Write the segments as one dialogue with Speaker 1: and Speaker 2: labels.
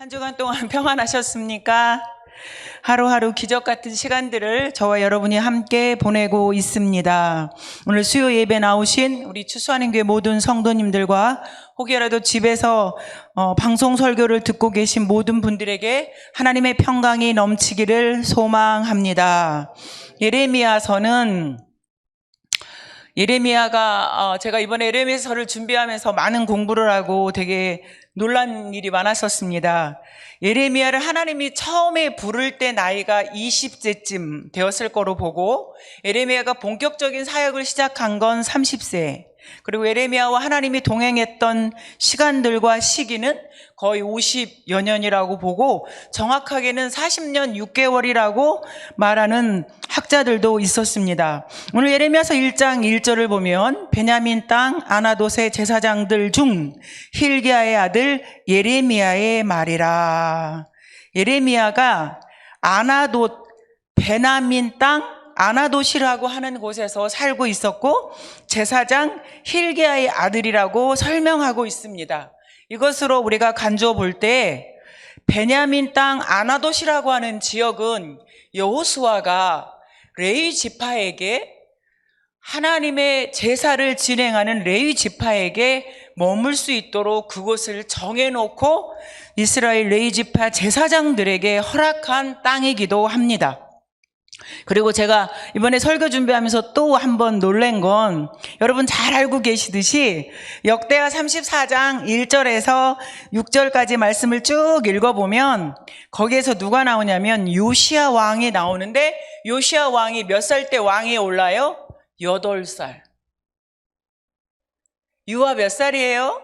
Speaker 1: 한 주간 동안 평안하셨습니까? 하루하루 기적 같은 시간들을 저와 여러분이 함께 보내고 있습니다. 오늘 수요 예배 나오신 우리 추수하는 교회 모든 성도님들과 혹여라도 집에서 방송 설교를 듣고 계신 모든 분들에게 하나님의 평강이 넘치기를 소망합니다. 예레미야가 제가 이번에 예레미야서를 준비하면서 많은 공부를 하고 되게 놀란 일이 많았었습니다. 예레미야를 하나님이 처음에 부를 때 나이가 20세쯤 되었을 거로 보고, 예레미야가 본격적인 사역을 시작한 건 30세, 그리고 예레미야와 하나님이 동행했던 시간들과 시기는 거의 50여 년이라고 보고, 정확하게는 40년 6개월이라고 말하는 학자들도 있었습니다. 오늘 예레미야서 1장 1절을 보면 베냐민 땅 아나돗의 제사장들 중 힐기야의 아들 예레미야의 말이라. 예레미야가 베냐민 땅 아나돗이라고 하는 곳에서 살고 있었고, 제사장 힐기야의 아들이라고 설명하고 있습니다. 이것으로 우리가 간주어 볼 때 베냐민 땅 아나돗이라고 하는 지역은 여호수아가 레위 지파에게, 하나님의 제사를 진행하는 레위 지파에게 머물 수 있도록 그곳을 정해놓고 이스라엘 레위 지파 제사장들에게 허락한 땅이기도 합니다. 그리고 제가 이번에 설교 준비하면서 또 한 번 놀란 건, 여러분 잘 알고 계시듯이 역대하 34장 1절에서 6절까지 말씀을 쭉 읽어보면 거기에서 누가 나오냐면 요시야 왕이 나오는데, 요시야 왕이 몇 살 때 왕위에 올라요? 8살. 유아 몇 살이에요?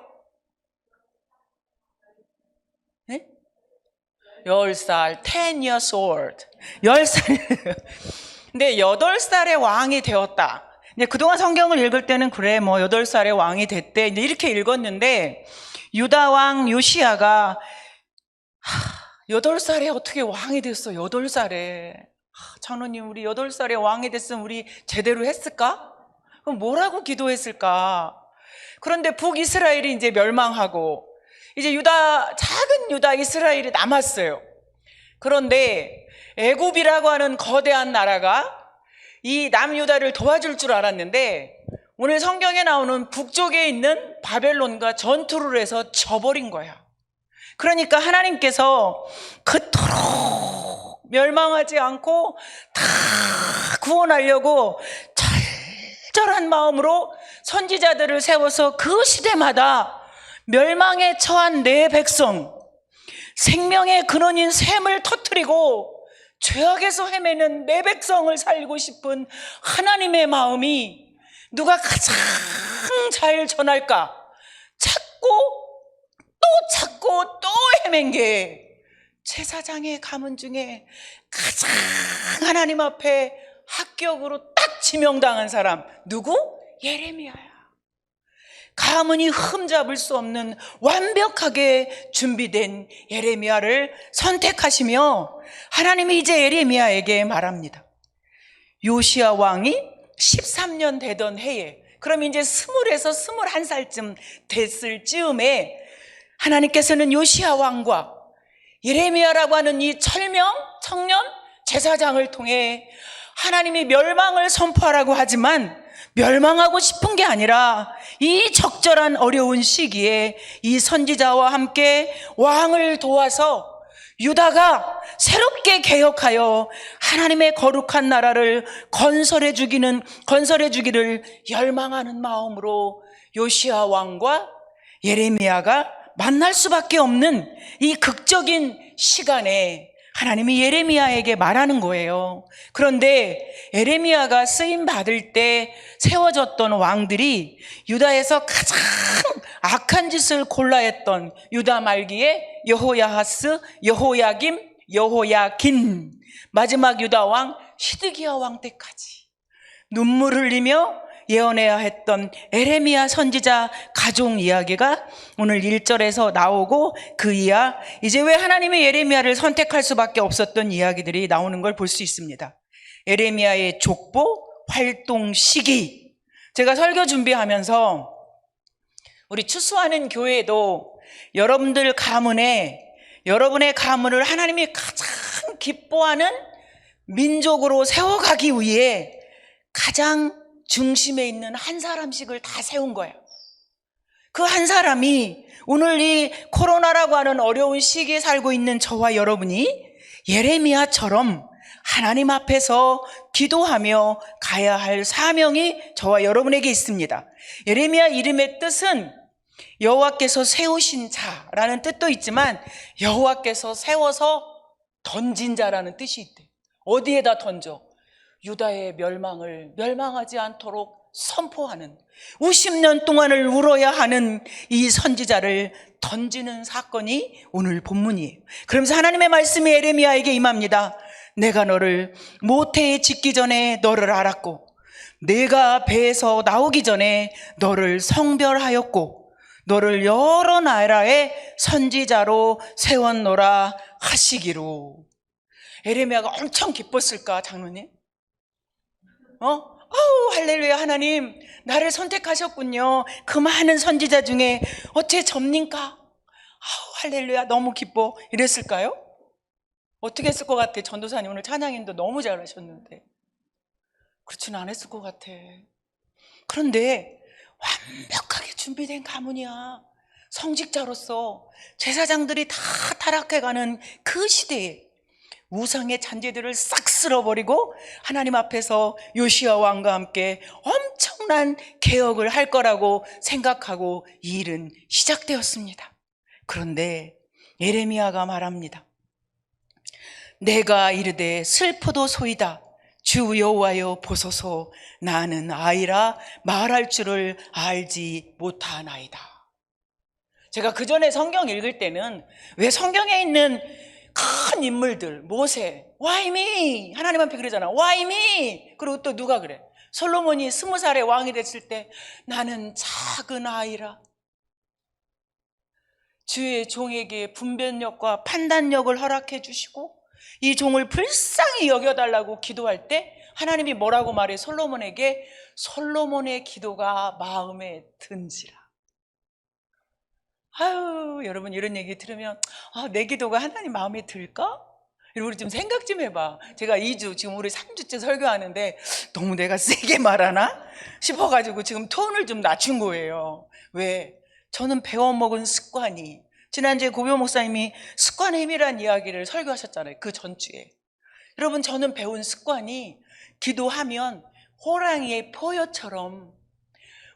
Speaker 1: 네? 10살, 10 years old. 10살. 근데 8살에 왕이 되었다. 이제 그동안 성경을 읽을 때는 그래, 8살에 왕이 됐대, 이제 이렇게 읽었는데, 유다 왕 요시야가 8살에 어떻게 왕이 됐어? 8살에. 장로님, 우리 8살에 왕이 됐으면 우리 제대로 했을까? 그럼 뭐라고 기도했을까? 그런데 북이스라엘이 이제 멸망하고 이제 작은 유다 이스라엘이 남았어요. 그런데 애굽이라고 하는 거대한 나라가 이 남유다를 도와줄 줄 알았는데, 오늘 성경에 나오는 북쪽에 있는 바벨론과 전투를 해서 져버린 거야. 그러니까 하나님께서 그토록 멸망하지 않고 다 구원하려고 절절한 마음으로 선지자들을 세워서 그 시대마다 멸망에 처한 내 백성, 생명의 근원인 샘을 터뜨리고 죄악에서 헤매는 내 백성을 살리고 싶은 하나님의 마음이 누가 가장 잘 전할까? 찾고 또 헤맨 게 제사장의 가문 중에 가장 하나님 앞에 합격으로 딱 지명당한 사람, 누구? 예레미야야. 가문이 흠잡을 수 없는 완벽하게 준비된 예레미야를 선택하시며 하나님이 이제 예레미야에게 말합니다. 요시야 왕이 13년 되던 해에, 그럼 이제 20에서 21살쯤 됐을 즈음에 하나님께서는 요시야 왕과 예레미야라고 하는 이 청년 제사장을 통해 하나님이 멸망을 선포하라고 하지만 멸망하고 싶은 게 아니라 이 적절한 어려운 시기에 이 선지자와 함께 왕을 도와서 유다가 새롭게 개혁하여 하나님의 거룩한 나라를 건설해 주기를 열망하는 마음으로 요시야 왕과 예레미야가 만날 수밖에 없는 이 극적인 시간에 하나님이 예레미야에게 말하는 거예요. 그런데 예레미야가 쓰임 받을 때 세워졌던 왕들이 유다에서 가장 악한 짓을 골라했던 유다 말기에 여호야하스, 여호야김, 여호야긴, 마지막 유다 왕 시드기야 왕 때까지 눈물 흘리며 예언해야 했던 예레미야 선지자 가족 이야기가 오늘 1절에서 나오고, 그 이하 이제 왜 하나님이 예레미야를 선택할 수밖에 없었던 이야기들이 나오는 걸 볼 수 있습니다. 예레미야의 족보, 활동 시기. 제가 설교 준비하면서 우리 추수하는 교회도 여러분들 가문에 여러분의 가문을 하나님이 가장 기뻐하는 민족으로 세워가기 위해 가장 중심에 있는 한 사람씩을 다 세운 거예요. 그 한 사람이 오늘 이 코로나라고 하는 어려운 시기에 살고 있는 저와 여러분이 예레미야처럼 하나님 앞에서 기도하며 가야 할 사명이 저와 여러분에게 있습니다. 예레미야 이름의 뜻은 여호와께서 세우신 자라는 뜻도 있지만 여호와께서 세워서 던진 자라는 뜻이 있대. 어디에다 던져? 유다의 멸망을 멸망하지 않도록 선포하는 50년 동안을 울어야 하는 이 선지자를 던지는 사건이 오늘 본문이에요. 그러면서 하나님의 말씀이 예레미야에게 임합니다. 내가 너를 모태에 짓기 전에 너를 알았고 내가 배에서 나오기 전에 너를 성별하였고 너를 여러 나라의 선지자로 세웠노라 하시기로. 예레미야가 엄청 기뻤을까 장로님? 아우 할렐루야, 하나님 나를 선택하셨군요. 그 많은 선지자 중에 어째 접니까? 아우 할렐루야 너무 기뻐 이랬을까요? 어떻게 했을 것 같아? 전도사님 오늘 찬양인도 너무 잘하셨는데 그렇지는 않았을 것 같아. 그런데 완벽하게 준비된 가문이야. 성직자로서 제사장들이 다 타락해가는 그 시대에 우상의 잔재들을 싹 쓸어버리고 하나님 앞에서 요시야 왕과 함께 엄청난 개혁을 할 거라고 생각하고 이 일은 시작되었습니다. 그런데 예레미야가 말합니다. 내가 이르되 슬프도소이다. 주 여호와여 보소서 나는 아이라 말할 줄을 알지 못하나이다. 제가 그 전에 성경 읽을 때는 왜 성경에 있는 큰 인물들 모세, Why me? 하나님 앞에 그러잖아. Why me? 그리고 또 누가 그래? 솔로몬이 20살에 왕이 됐을 때 나는 작은 아이라 주의 종에게 분별력과 판단력을 허락해 주시고 이 종을 불쌍히 여겨달라고 기도할 때 하나님이 뭐라고 말해? 솔로몬에게 솔로몬의 기도가 마음에 든지라. 아유 여러분 이런 얘기 들으면 내 기도가 하나님 마음에 들까? 우리 좀 생각 좀 해봐. 제가 2주 지금 우리 3주째 설교하는데 너무 내가 세게 말하나 싶어가지고 지금 톤을 좀 낮춘 거예요. 왜? 저는 배워먹은 습관이, 지난주에 고병 목사님이 습관의 힘이라는 이야기를 설교하셨잖아요. 그 전주에. 여러분 저는 배운 습관이 기도하면 호랑이의 포효처럼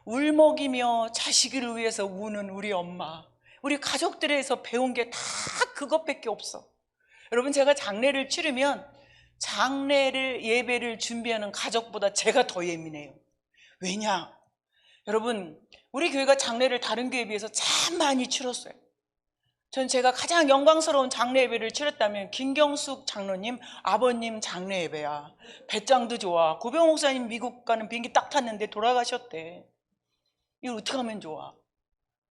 Speaker 1: 울먹이며 자식을 위해서 우는 우리 엄마, 우리 가족들에서 배운 게 다 그것밖에 없어. 여러분 제가 장례를 치르면 장례를 예배를 준비하는 가족보다 제가 더 예민해요. 왜냐? 여러분 우리 교회가 장례를 다른 교회에 비해서 참 많이 치렀어요. 전 제가 가장 영광스러운 장례 예배를 치렀다면 김경숙 장로님 아버님 장례 예배야. 배짱도 좋아. 고병 목사님 미국 가는 비행기 딱 탔는데 돌아가셨대. 이걸 어떻게 하면 좋아?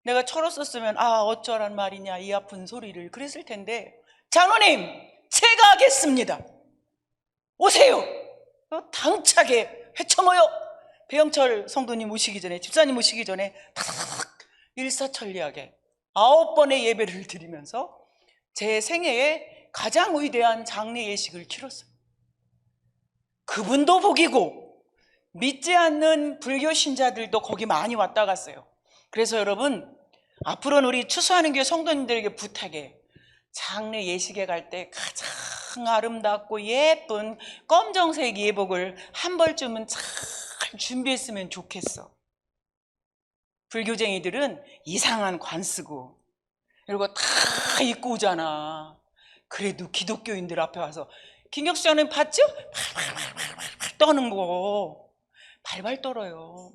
Speaker 1: 내가 철었었으면 어쩌란 말이냐 이 아픈 소리를 그랬을 텐데, 장로님 제가 하겠습니다. 오세요. 당차게 헤쳐모여 배영철 성도님 오시기 전에, 집사님 오시기 전에 탁탁탁 일사천리하게 9번의 예배를 드리면서 제 생애에 가장 위대한 장례 예식을 치렀어요. 그분도 복이고 믿지 않는 불교 신자들도 거기 많이 왔다 갔어요. 그래서 여러분 앞으로는 우리 추수하는 교회 성도님들에게 부탁해. 장례 예식에 갈 때 가장 아름답고 예쁜 검정색 예복을 한 벌쯤은 잘 준비했으면 좋겠어. 불교쟁이들은 이상한 관 쓰고 이러고 다 입고 오잖아. 그래도 기독교인들 앞에 와서 김경수 장로님 봤죠? 발발발발발 떠는 거 발발 떨어요.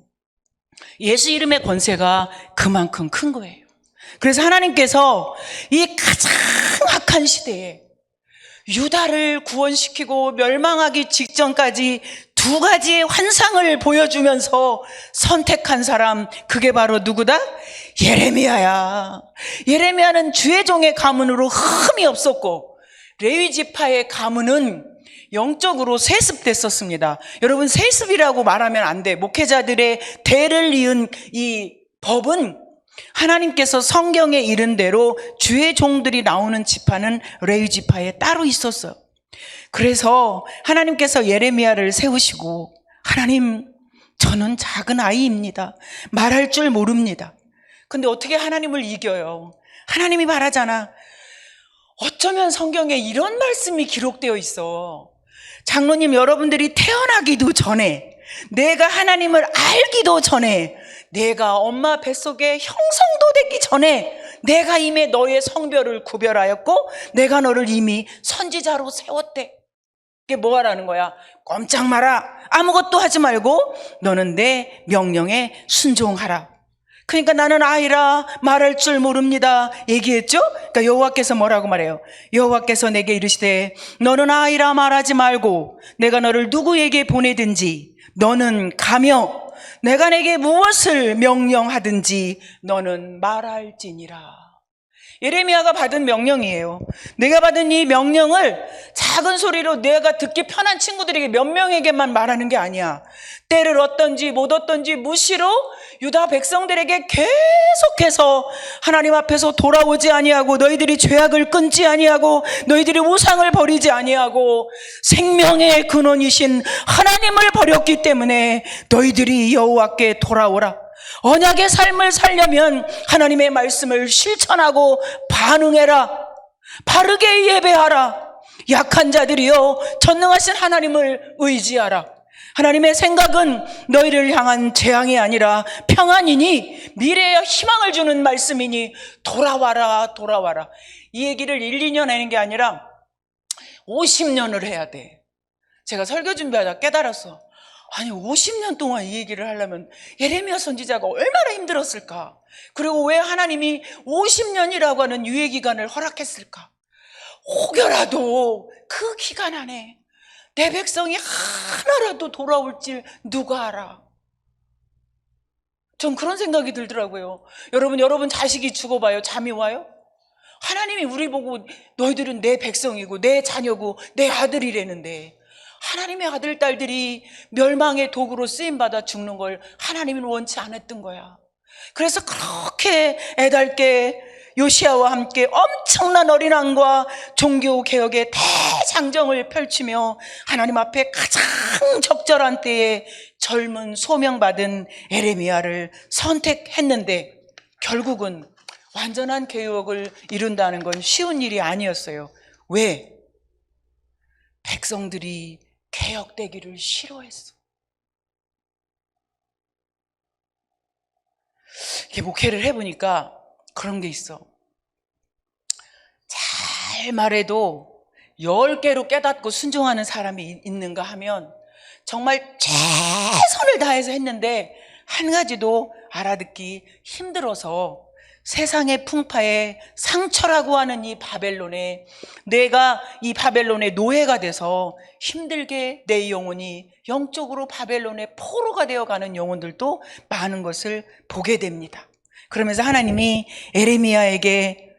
Speaker 1: 예수 이름의 권세가 그만큼 큰 거예요. 그래서 하나님께서 이 가장 악한 시대에 유다를 구원시키고 멸망하기 직전까지 두 가지의 환상을 보여주면서 선택한 사람, 그게 바로 누구다? 예레미야야. 예레미야는 주의 종의 가문으로 흠이 없었고 레위 지파의 가문은 영적으로 세습됐었습니다. 여러분 세습이라고 말하면 안 돼. 목회자들의 대를 이은 이 법은 하나님께서 성경에 이른 대로 주의 종들이 나오는 지파는 레위 지파에 따로 있었어요. 그래서 하나님께서 예레미야를 세우시고, 하나님, 저는 작은 아이입니다. 말할 줄 모릅니다. 근데 어떻게 하나님을 이겨요? 하나님이 말하잖아. 어쩌면 성경에 이런 말씀이 기록되어 있어. 장로님, 여러분들이 태어나기도 전에, 내가 하나님을 알기도 전에, 내가 엄마 뱃속에 형성도 되기 전에 내가 이미 너의 성별을 구별하였고 내가 너를 이미 선지자로 세웠대. 이게 뭐 하라는 거야? 꼼짝 마라. 아무것도 하지 말고 너는 내 명령에 순종하라. 그러니까 나는 아이라 말할 줄 모릅니다 얘기했죠? 그러니까 여호와께서 뭐라고 말해요? 여호와께서 내게 이르시되 너는 아이라 말하지 말고 내가 너를 누구에게 보내든지 너는 가며 내가 내게 무엇을 명령하든지 너는 말할지니라. 예레미야가 받은 명령이에요. 내가 받은 이 명령을 작은 소리로 내가 듣기 편한 친구들에게 몇 명에게만 말하는 게 아니야. 때를 얻던지 못 얻던지 무시로 유다 백성들에게 계속해서 하나님 앞에서 돌아오지 아니하고 너희들이 죄악을 끊지 아니하고 너희들이 우상을 버리지 아니하고 생명의 근원이신 하나님을 버렸기 때문에 너희들이 여호와께 돌아오라. 언약의 삶을 살려면 하나님의 말씀을 실천하고 반응해라. 바르게 예배하라. 약한 자들이여 전능하신 하나님을 의지하라. 하나님의 생각은 너희를 향한 재앙이 아니라 평안이니 미래에 희망을 주는 말씀이니 돌아와라 돌아와라. 이 얘기를 1, 2년 하는 게 아니라 50년을 해야 돼. 제가 설교 준비하다 깨달았어. 아니 50년 동안 이 얘기를 하려면 예레미야 선지자가 얼마나 힘들었을까. 그리고 왜 하나님이 50년이라고 하는 유예기간을 허락했을까. 혹여라도 그 기간 안에 내 백성이 하나라도 돌아올지 누가 알아. 전 그런 생각이 들더라고요. 여러분 자식이 죽어봐요. 잠이 와요? 하나님이 우리 보고 너희들은 내 백성이고 내 자녀고 내 아들이라는데 하나님의 아들, 딸들이 멸망의 도구로 쓰임받아 죽는 걸 하나님은 원치 않았던 거야. 그래서 그렇게 애달게 요시야와 함께 엄청난 어린왕과 종교개혁의 대장정을 펼치며 하나님 앞에 가장 적절한 때에 젊은 소명받은 에레미야를 선택했는데 결국은 완전한 개혁을 이룬다는 건 쉬운 일이 아니었어요. 왜? 백성들이 개혁되기를 싫어했어. 이렇게 목회를 해보니까 그런 게 있어. 잘 말해도 10개로 깨닫고 순종하는 사람이 있는가 하면 정말 최선을 다해서 했는데 한 가지도 알아듣기 힘들어서 세상의 풍파에 상처라고 하는 이 바벨론에 내가 이 바벨론의 노예가 돼서 힘들게 내 영혼이 영적으로 바벨론의 포로가 되어가는 영혼들도 많은 것을 보게 됩니다. 그러면서 하나님이 에레미야에게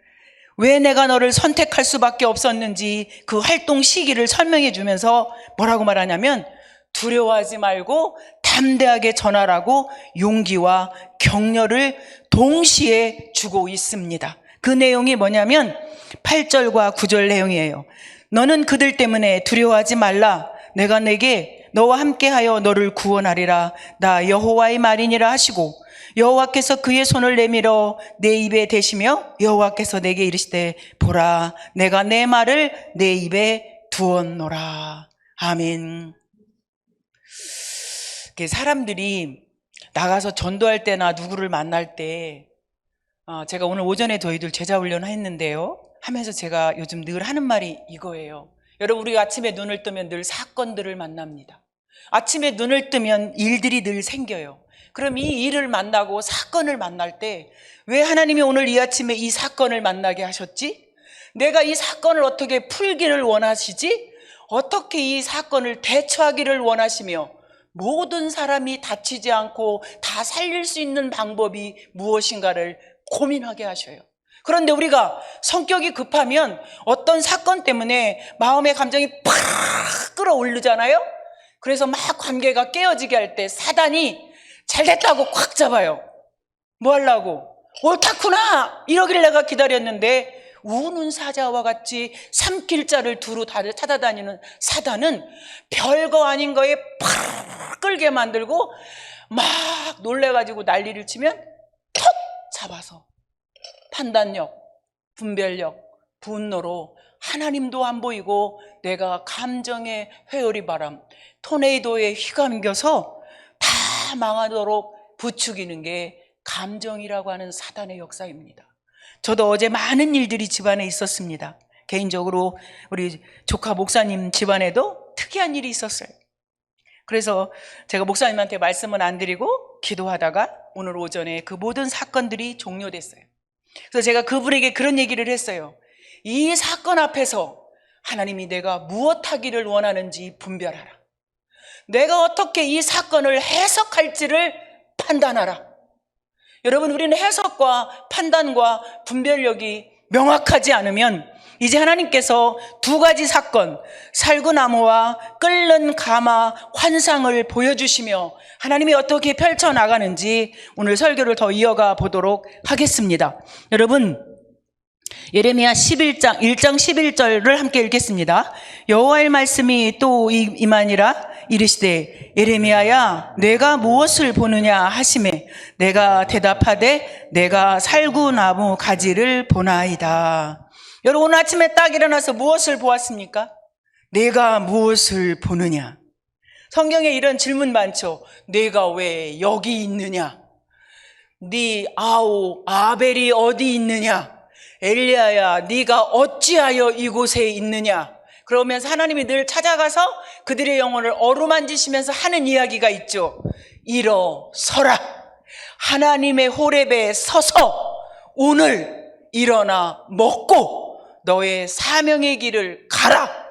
Speaker 1: 왜 내가 너를 선택할 수밖에 없었는지 그 활동 시기를 설명해 주면서 뭐라고 말하냐면 두려워하지 말고 담대하게 전하라고 용기와 격려를 동시에 주고 있습니다. 그 내용이 뭐냐면 8절과 9절 내용이에요. 너는 그들 때문에 두려워하지 말라. 내가 내게 너와 함께하여 너를 구원하리라. 나 여호와의 말이니라 하시고 여호와께서 그의 손을 내밀어 내 입에 대시며 여호와께서 내게 이르시되 보라 내가 내 말을 내 입에 두었노라. 아멘. 사람들이 나가서 전도할 때나 누구를 만날 때 제가 오늘 오전에 저희들 제자훈련 했는데요 하면서 제가 요즘 늘 하는 말이 이거예요. 여러분 우리가 아침에 눈을 뜨면 늘 사건들을 만납니다. 아침에 눈을 뜨면 일들이 늘 생겨요. 그럼 이 일을 만나고 사건을 만날 때 왜 하나님이 오늘 이 아침에 이 사건을 만나게 하셨지? 내가 이 사건을 어떻게 풀기를 원하시지? 어떻게 이 사건을 대처하기를 원하시며 모든 사람이 다치지 않고 다 살릴 수 있는 방법이 무엇인가를 고민하게 하셔요. 그런데 우리가 성격이 급하면 어떤 사건 때문에 마음의 감정이 팍 끌어오르잖아요. 그래서 막 관계가 깨어지게 할 때 사단이 잘 됐다고 꽉 잡아요. 뭐 하려고? 옳다구나 이러길 내가 기다렸는데, 우는 사자와 같이 삼킬자를 두루 찾아다니는 사단은 별거 아닌 거에 팍 끌게 만들고 막 놀래가지고 난리를 치면 툭 잡아서 판단력, 분별력, 분노로 하나님도 안 보이고 내가 감정의 회오리 바람, 토네이도에 휘감겨서 다 망하도록 부추기는 게 감정이라고 하는 사단의 역사입니다. 저도 어제 많은 일들이 집안에 있었습니다. 개인적으로 우리 조카 목사님 집안에도 특이한 일이 있었어요. 그래서 제가 목사님한테 말씀은 안 드리고 기도하다가 오늘 오전에 그 모든 사건들이 종료됐어요. 그래서 제가 그분에게 그런 얘기를 했어요. 이 사건 앞에서 하나님이 내가 무엇 하기를 원하는지 분별하라. 내가 어떻게 이 사건을 해석할지를 판단하라. 여러분, 우리는 해석과 판단과 분별력이 명확하지 않으면 이제 하나님께서 두 가지 사건, 살구나무와 끓는 가마 환상을 보여주시며 하나님이 어떻게 펼쳐나가는지 오늘 설교를 더 이어가 보도록 하겠습니다. 여러분, 예레미야 11장 1장 11절을 함께 읽겠습니다. 여호와의 말씀이 또 임하니라. 이르시되 예레미야야 내가 무엇을 보느냐 하시매 내가 대답하되 내가 살구나무 가지를 보나이다. 여러분, 오늘 아침에 딱 일어나서 무엇을 보았습니까? 내가 무엇을 보느냐. 성경에 이런 질문 많죠. 내가 왜 여기 있느냐? 네 아벨이 어디 있느냐? 엘리야야 네가 어찌하여 이곳에 있느냐? 그러면서 하나님이 늘 찾아가서 그들의 영혼을 어루만지시면서 하는 이야기가 있죠. 일어서라. 하나님의 호렙에 서서 오늘 일어나 먹고 너의 사명의 길을 가라.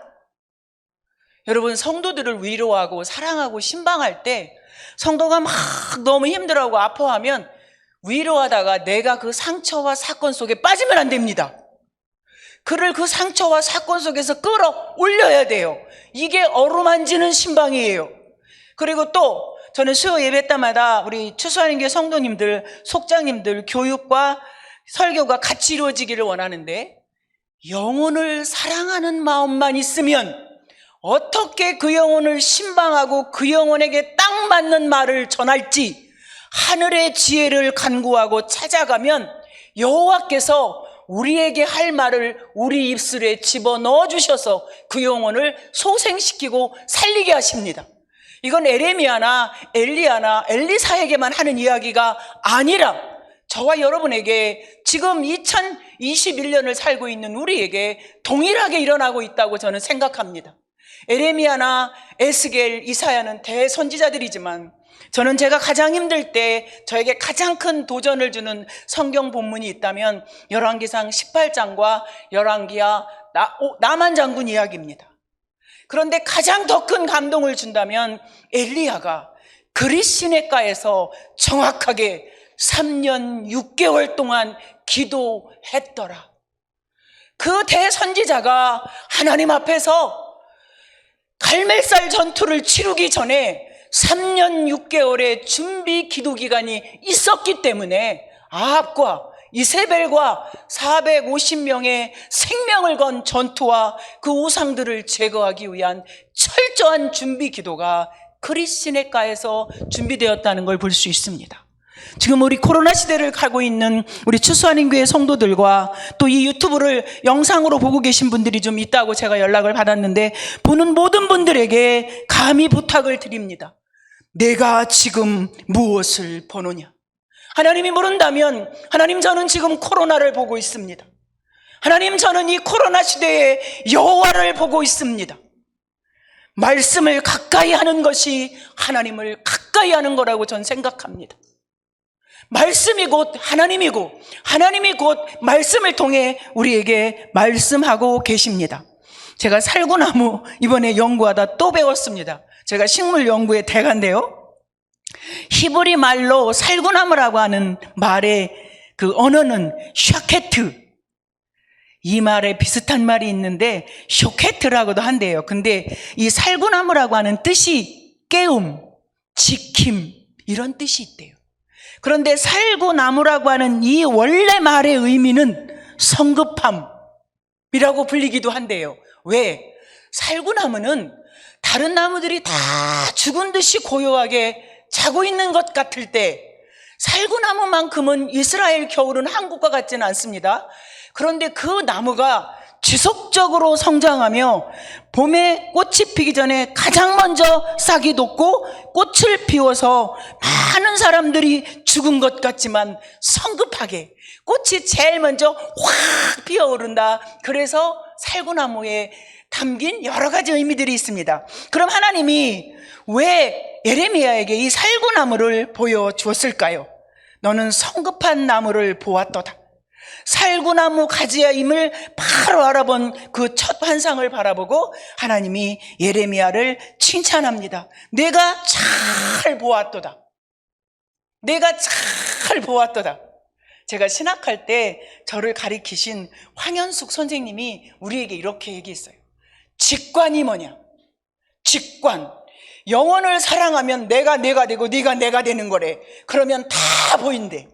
Speaker 1: 여러분, 성도들을 위로하고 사랑하고 신방할 때 성도가 막 너무 힘들어하고 아파하면 위로하다가 내가 그 상처와 사건 속에 빠지면 안 됩니다. 그를 그 상처와 사건 속에서 끌어올려야 돼요. 이게 어루만지는 신방이에요. 그리고 또 저는 수요 예배 때마다 우리 추수하는교회 성도님들, 속장님들 교육과 설교가 같이 이루어지기를 원하는데, 영혼을 사랑하는 마음만 있으면 어떻게 그 영혼을 신방하고 그 영혼에게 딱 맞는 말을 전할지 하늘의 지혜를 간구하고 찾아가면 여호와께서 우리에게 할 말을 우리 입술에 집어넣어 주셔서 그 영혼을 소생시키고 살리게 하십니다. 이건 에레미야나 엘리야나 엘리사에게만 하는 이야기가 아니라 저와 여러분에게 지금 2021년을 살고 있는 우리에게 동일하게 일어나고 있다고 저는 생각합니다. 에레미야나 에스겔, 이사야는 대선지자들이지만 저는 제가 가장 힘들 때 저에게 가장 큰 도전을 주는 성경 본문이 있다면 열왕기상 18장과 열왕기야 나만 장군 이야기입니다. 그런데 가장 더 큰 감동을 준다면 엘리야가 그릿 시내가에서 정확하게 3년 6개월 동안 기도했더라. 그 대선지자가 하나님 앞에서 갈멜살 전투를 치르기 전에 3년 6개월의 준비 기도 기간이 있었기 때문에 아합과 이세벨과 450명의 생명을 건 전투와 그 우상들을 제거하기 위한 철저한 준비 기도가 그릿 시내가에서 준비되었다는 걸 볼 수 있습니다. 지금 우리 코로나 시대를 가고 있는 우리 추수하는 교회 성도들과 또 이 유튜브를 영상으로 보고 계신 분들이 좀 있다고 제가 연락을 받았는데, 보는 모든 분들에게 감히 부탁을 드립니다. 내가 지금 무엇을 보느냐? 하나님이 물은다면, 하나님 저는 지금 코로나를 보고 있습니다. 하나님 저는 이 코로나 시대에 여호와를 보고 있습니다. 말씀을 가까이 하는 것이 하나님을 가까이 하는 거라고 저는 생각합니다. 말씀이 곧 하나님이고 하나님이 곧 말씀을 통해 우리에게 말씀하고 계십니다. 제가 살구나무 이번에 연구하다 또 배웠습니다. 제가 식물 연구의 대가인데요, 히브리 말로 살구나무라고 하는 말의 그 언어는 샤케트, 이 말에 비슷한 말이 있는데 쇼케트라고도 한대요. 근데 이 살구나무라고 하는 뜻이 깨움, 지킴, 이런 뜻이 있대요. 그런데 살구나무라고 하는 이 원래 말의 의미는 성급함이라고 불리기도 한대요. 왜? 살구나무는 다른 나무들이 다 죽은 듯이 고요하게 자고 있는 것 같을 때 살구나무만큼은 이스라엘 겨울은 한국과 같지는 않습니다. 그런데 그 나무가 지속적으로 성장하며 봄에 꽃이 피기 전에 가장 먼저 싹이 돋고 꽃을 피워서 많은 사람들이 죽은 것 같지만 성급하게 꽃이 제일 먼저 확 피어오른다. 그래서 살구나무에 담긴 여러 가지 의미들이 있습니다. 그럼 하나님이 왜 예레미야에게 이 살구나무를 보여주었을까요? 너는 성급한 나무를 보았도다. 살구나무 가지야임을 바로 알아본 그 첫 환상을 바라보고 하나님이 예레미야를 칭찬합니다. 내가 잘 보았도다. 내가 잘 보았도다. 제가 신학할 때 저를 가리키신 황현숙 선생님이 우리에게 이렇게 얘기했어요. 직관이 뭐냐? 직관. 영혼을 사랑하면 내가 되고 네가 내가 되는 거래. 그러면 다 보인대.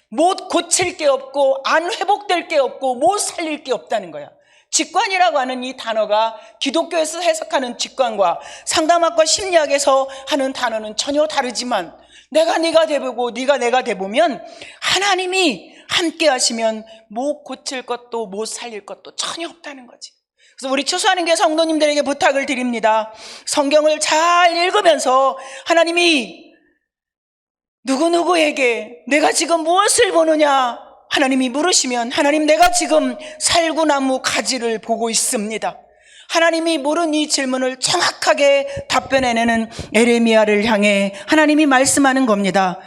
Speaker 1: 못 고칠 게 없고 안 회복될 게 없고 못 살릴 게 없다는 거야. 직관이라고 하는 이 단어가 기독교에서 해석하는 직관과 상담학과 심리학에서 하는 단어는 전혀 다르지만 내가 네가 되고 네가 내가 되보면 하나님이 함께 하시면 못 고칠 것도 못 살릴 것도 전혀 없다는 거지. 그래서 우리 추수하는 게 성도님들에게 부탁을 드립니다. 성경을 잘 읽으면서 하나님이 누구누구에게 내가 지금 무엇을 보느냐 하나님이 물으시면 하나님 내가 지금 살구나무 가지를 보고 있습니다. 하나님이 물은 이 질문을 정확하게 답변해내는 예레미야를 향해 하나님이 말씀하는 겁니다.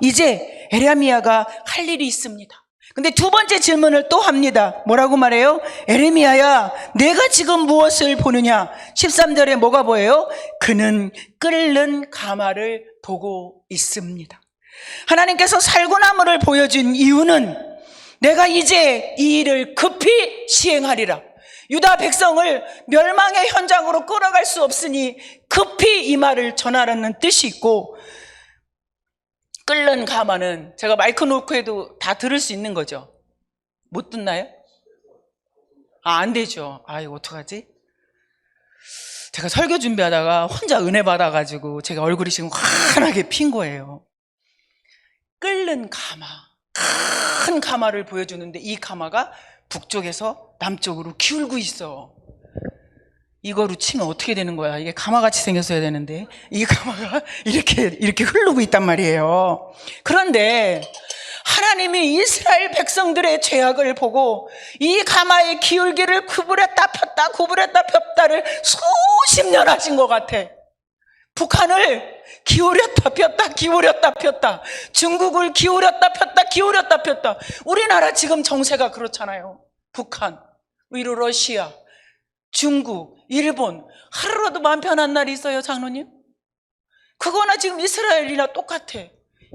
Speaker 1: 이제 예레미야가 할 일이 있습니다. 근데 두 번째 질문을 또 합니다. 뭐라고 말해요? 예레미야야, 내가 지금 무엇을 보느냐? 13절에 뭐가 보여요? 그는 끓는 가마를 보고 있습니다. 하나님께서 살구나무를 보여준 이유는 내가 이제 이 일을 급히 시행하리라. 유다 백성을 멸망의 현장으로 끌어갈 수 없으니 급히 이 말을 전하라는 뜻이 있고, 끓는 가마는 제가 마이크 놓고 해도 다 들을 수 있는 거죠? 못 듣나요? 안 되죠. 이거 어떡하지? 제가 설교 준비하다가 혼자 은혜 받아가지고 제가 얼굴이 지금 환하게 핀 거예요. 끓는 가마, 큰 가마를 보여주는데 이 가마가 북쪽에서 남쪽으로 기울고 있어. 이거로 치면 어떻게 되는 거야? 이게 가마같이 생겼어야 되는데 이 가마가 이렇게 흐르고 있단 말이에요. 그런데 하나님이 이스라엘 백성들의 죄악을 보고 이 가마의 기울기를 구부렸다 폈다를 수십 년 하신 것 같아. 북한을 기울였다 폈다, 중국을 기울였다 폈다. 우리나라 지금 정세가 그렇잖아요. 북한, 위로 러시아, 중국, 일본, 하루라도 마음 편한 날이 있어요, 장로님? 그거나 지금 이스라엘이나 똑같아.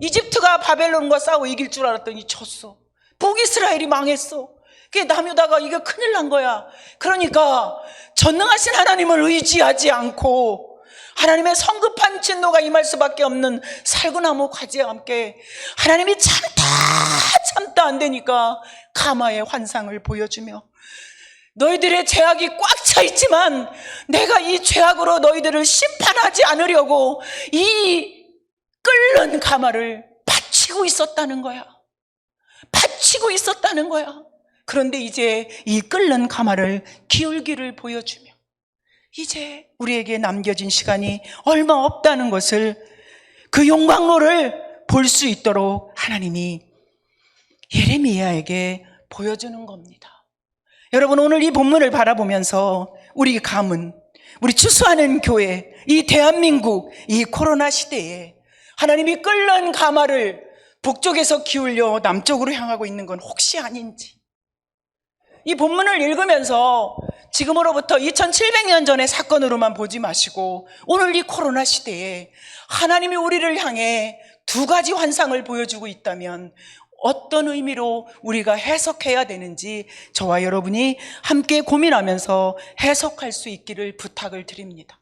Speaker 1: 이집트가 바벨론과 싸워 이길 줄 알았더니 졌어. 북이스라엘이 망했어. 그게 남유다가 이게 큰일 난 거야. 그러니까 전능하신 하나님을 의지하지 않고 하나님의 성급한 진노가 임할 수밖에 없는 살구나무 가지와 함께 하나님이 참다 안 되니까 가마의 환상을 보여주며 너희들의 죄악이 꽉 차 있지만 내가 이 죄악으로 너희들을 심판하지 않으려고 이 끓는 가마를 받치고 있었다는 거야. 그런데 이제 이 끓는 가마를 기울기를 보여주며 이제 우리에게 남겨진 시간이 얼마 없다는 것을, 그 용광로를 볼 수 있도록 하나님이 예레미야에게 보여주는 겁니다. 여러분, 오늘 이 본문을 바라보면서 우리 가문, 우리 추수하는 교회, 이 대한민국, 이 코로나 시대에 하나님이 끓는 가마를 북쪽에서 기울여 남쪽으로 향하고 있는 건 혹시 아닌지, 이 본문을 읽으면서 지금으로부터 2700년 전의 사건으로만 보지 마시고 오늘 이 코로나 시대에 하나님이 우리를 향해 두 가지 환상을 보여주고 있다면 어떤 의미로 우리가 해석해야 되는지 저와 여러분이 함께 고민하면서 해석할 수 있기를 부탁을 드립니다.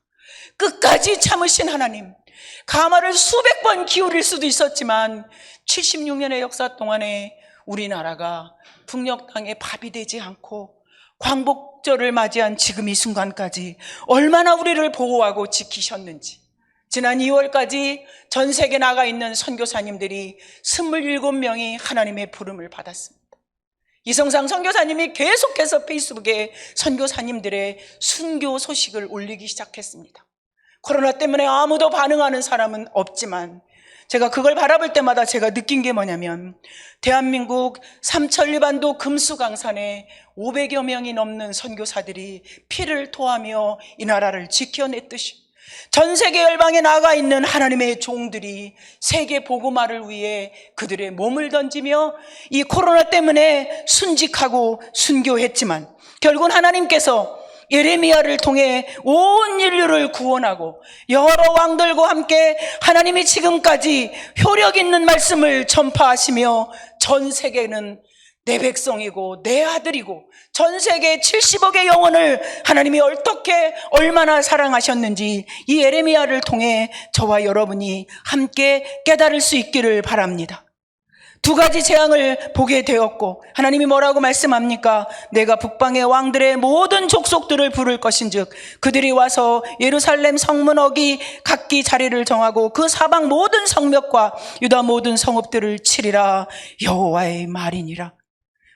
Speaker 1: 끝까지 참으신 하나님, 가마를 수백 번 기울일 수도 있었지만 76년의 역사 동안에 우리나라가 북녘 땅에 밥이 되지 않고 광복절을 맞이한 지금 이 순간까지 얼마나 우리를 보호하고 지키셨는지, 지난 2월까지 전 세계 나가 있는 선교사님들이 27명이 하나님의 부름을 받았습니다. 이성상 선교사님이 계속해서 페이스북에 선교사님들의 순교 소식을 올리기 시작했습니다. 코로나 때문에 아무도 반응하는 사람은 없지만 제가 그걸 바라볼 때마다 제가 느낀 게 뭐냐면, 대한민국 삼천리반도 금수강산에 500여 명이 넘는 선교사들이 피를 토하며 이 나라를 지켜냈듯이 전 세계 열방에 나가 있는 하나님의 종들이 세계 복음화를 위해 그들의 몸을 던지며 이 코로나 때문에 순직하고 순교했지만 결국은 하나님께서 예레미야를 통해 온 인류를 구원하고 여러 왕들과 함께 하나님이 지금까지 효력 있는 말씀을 전파하시며 전 세계는 내 백성이고 내 아들이고 전 세계 70억의 영혼을 하나님이 어떻게 얼마나 사랑하셨는지 이 예레미야를 통해 저와 여러분이 함께 깨달을 수 있기를 바랍니다. 두 가지 재앙을 보게 되었고 하나님이 뭐라고 말씀합니까? 내가 북방의 왕들의 모든 족속들을 부를 것인즉 그들이 와서 예루살렘 성문 어기 각기 자리를 정하고 그 사방 모든 성벽과 유다 모든 성읍들을 치리라. 여호와의 말이니라.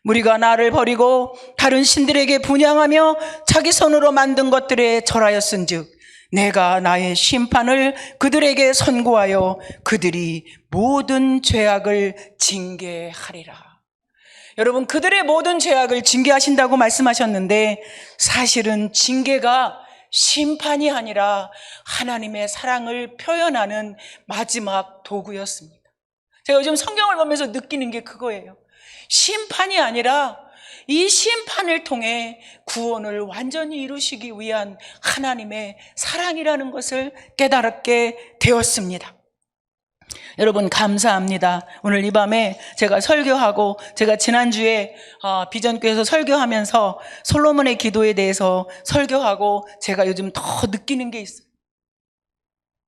Speaker 1: 무리가 나를 버리고 다른 신들에게 분향하며 자기 손으로 만든 것들에 절하였은즉 내가 나의 심판을 그들에게 선고하여 그들이 모든 죄악을 징계하리라. 여러분, 그들의 모든 죄악을 징계하신다고 말씀하셨는데 사실은 징계가 심판이 아니라 하나님의 사랑을 표현하는 마지막 도구였습니다. 제가 요즘 성경을 보면서 느끼는 게 그거예요. 심판이 아니라 이 심판을 통해 구원을 완전히 이루시기 위한 하나님의 사랑이라는 것을 깨달게 되었습니다. 여러분, 감사합니다. 오늘 이 밤에 제가 설교하고 제가 지난주에 비전교회에서 설교하면서 솔로몬의 기도에 대해서 설교하고 제가 요즘 더 느끼는 게 있어요.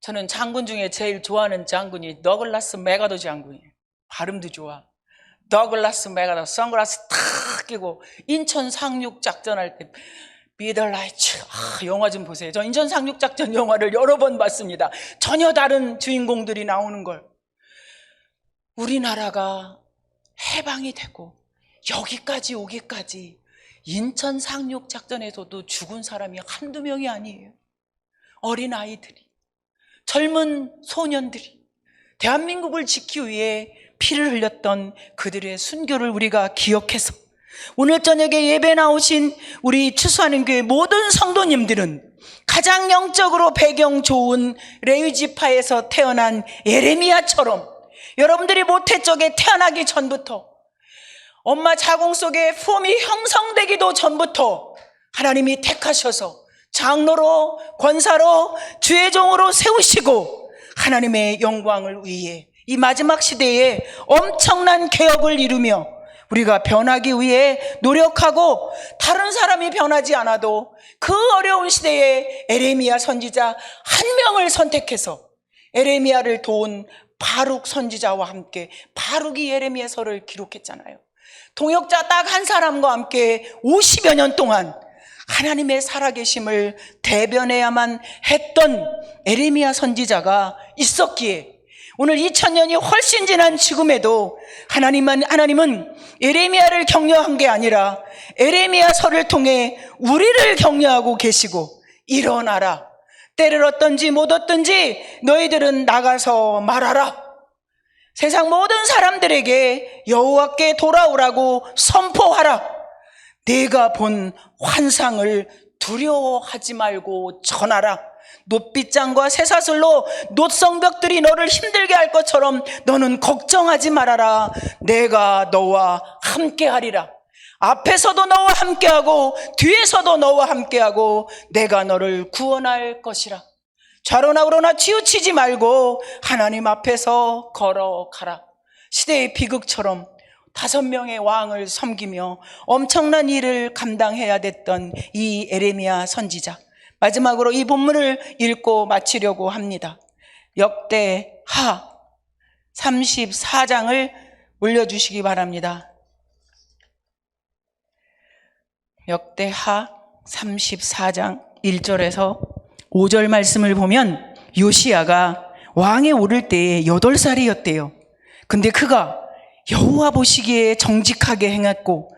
Speaker 1: 저는 장군 중에 제일 좋아하는 장군이 더글라스 맥아더 장군이에요. 발음도 좋아. 더글라스 맥아더 선글라스 탁 끼고 인천 상륙작전할 때 미들라이츠 영화 좀 보세요. 저 인천 상륙작전 영화를 여러 번 봤습니다. 전혀 다른 주인공들이 나오는 걸. 우리나라가 해방이 되고 여기까지 오기까지 인천 상륙작전에서도 죽은 사람이 한두 명이 아니에요. 어린아이들이, 젊은 소년들이 대한민국을 지키기 위해 피를 흘렸던 그들의 순교를 우리가 기억해서 오늘 저녁에 예배 나오신 우리 추수하는 교회 모든 성도님들은 가장 영적으로 배경 좋은 레위지파에서 태어난 예레미야처럼 여러분들이 모태적에 태어나기 전부터 엄마 자궁 속에 폼이 형성되기도 전부터 하나님이 택하셔서 장로로 권사로 주의 종으로 세우시고 하나님의 영광을 위해 이 마지막 시대에 엄청난 개혁을 이루며 우리가 변하기 위해 노력하고 다른 사람이 변하지 않아도 그 어려운 시대에 에레미야 선지자 한 명을 선택해서 에레미야를 도운 바룩 선지자와 함께 바룩이 예레미야서를 기록했잖아요. 동역자 딱 한 사람과 함께 50여 년 동안 하나님의 살아계심을 대변해야만 했던 에레미야 선지자가 있었기에 오늘 2000년이 훨씬 지난 지금에도 하나님은 에레미야를 격려한 게 아니라 에레미야서를 통해 우리를 격려하고 계시고 일어나라. 때를 얻든지 못 얻든지 너희들은 나가서 말하라. 세상 모든 사람들에게 여호와께 돌아오라고 선포하라. 내가 본 환상을 두려워하지 말고 전하라. 놋빗장과 쇠사슬로 놋성벽들이 너를 힘들게 할 것처럼 너는 걱정하지 말아라. 내가 너와 함께하리라. 앞에서도 너와 함께하고 뒤에서도 너와 함께하고 내가 너를 구원할 것이라. 좌로나 우로나 치우치지 말고 하나님 앞에서 걸어가라. 시대의 비극처럼 5명의 왕을 섬기며 엄청난 일을 감당해야 됐던 이 에레미야 선지자, 마지막으로 이 본문을 읽고 마치려고 합니다. 역대하 34장을 올려주시기 바랍니다. 역대하 34장 1절에서 5절 말씀을 보면 요시야가 왕에 오를 때에 8살이었대요. 근데 그가 여호와 보시기에 정직하게 행했고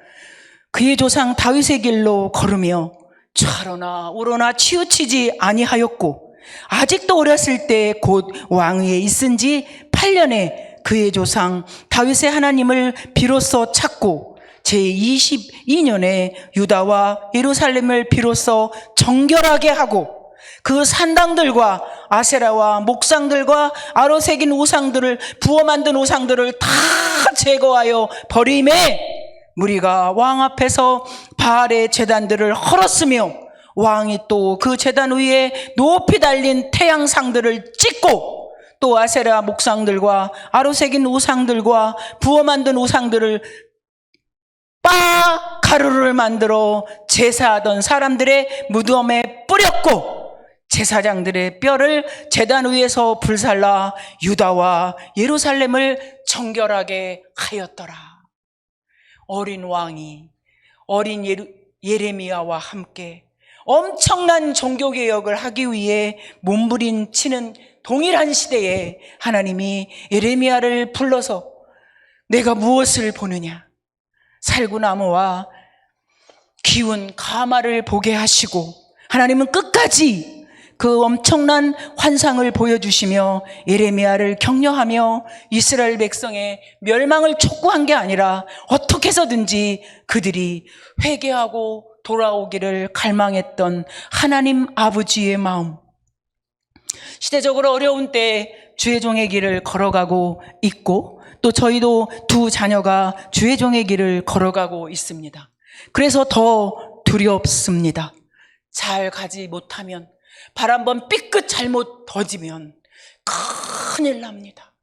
Speaker 1: 그의 조상 다윗의 길로 걸으며 좌로나 우로나 치우치지 아니하였고 아직도 어렸을 때 곧 왕위에 있은 지 8년에 그의 조상 다윗의 하나님을 비로소 찾고 제22년에 유다와 예루살렘을 비로소 정결하게 하고 그 산당들과 아세라와 목상들과 아로 새긴 우상들을 부어 만든 우상들을 다 제거하여 버림에 무리가 왕 앞에서 바알의 제단들을 헐었으며 왕이 또 그 제단 위에 높이 달린 태양상들을 찍고 또 아세라 목상들과 아로 새긴 우상들과 부어 만든 우상들을 가루를 만들어 제사하던 사람들의 무덤에 뿌렸고 제사장들의 뼈를 제단 위에서 불살라 유다와 예루살렘을 정결하게 하였더라. 어린 왕이 어린 예레미야와 함께 엄청난 종교개혁을 하기 위해 몸부림치는 동일한 시대에 하나님이 예레미야를 불러서 내가 무엇을 보느냐? 살구나무와 기운 가마를 보게 하시고 하나님은 끝까지 그 엄청난 환상을 보여주시며 예레미야를 격려하며 이스라엘 백성의 멸망을 촉구한 게 아니라 어떻게 해서든지 그들이 회개하고 돌아오기를 갈망했던 하나님 아버지의 마음. 시대적으로 어려운 때 주의 종의 길을 걸어가고 있고 또 저희도 두 자녀가 주의 종의 길을 걸어가고 있습니다. 그래서 더 두렵습니다. 잘 가지 못하면 발 한번 삐끗 잘못 더지면 큰일 납니다.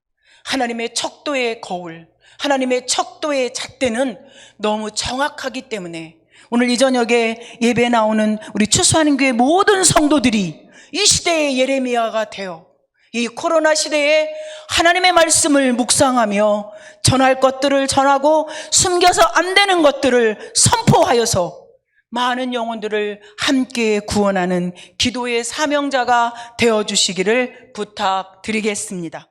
Speaker 1: 하나님의 척도의 거울, 하나님의 척도의 잣대는 너무 정확하기 때문에 오늘 이 저녁에 예배 나오는 우리 추수하는 교회 모든 성도들이 이 시대의 예레미야가 되어 이 코로나 시대에 하나님의 말씀을 묵상하며 전할 것들을 전하고 숨겨서 안 되는 것들을 선포하여서 많은 영혼들을 함께 구원하는 기도의 사명자가 되어주시기를 부탁드리겠습니다.